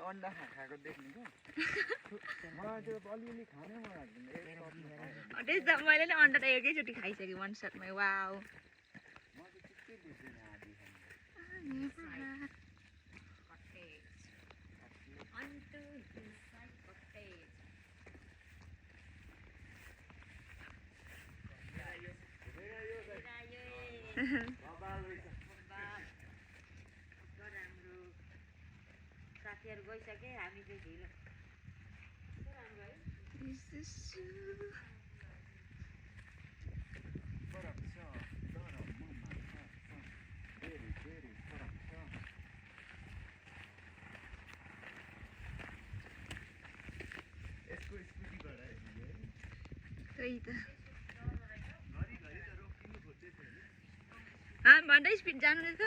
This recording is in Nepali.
अन्डा खाएको देख्नु क्या मलाई त्यो अलिअलि खानै मन लाग्दैन त्यसो त मैले नि अन्डा त एकैचोटि खाइसकेँ वान सटमै वाउ म त चित्तै बुझ्दैन आदि साथीहरु गइसके हामी चाहिँ ढिलो फरक छ तर ममा धेरै धेरै फरक छ यसको स्पिड बढाइदियो त्यही त घरि घरि त रोकिनु खोज्दै थियो हामी भन्दै स्पिड जानु रहेछ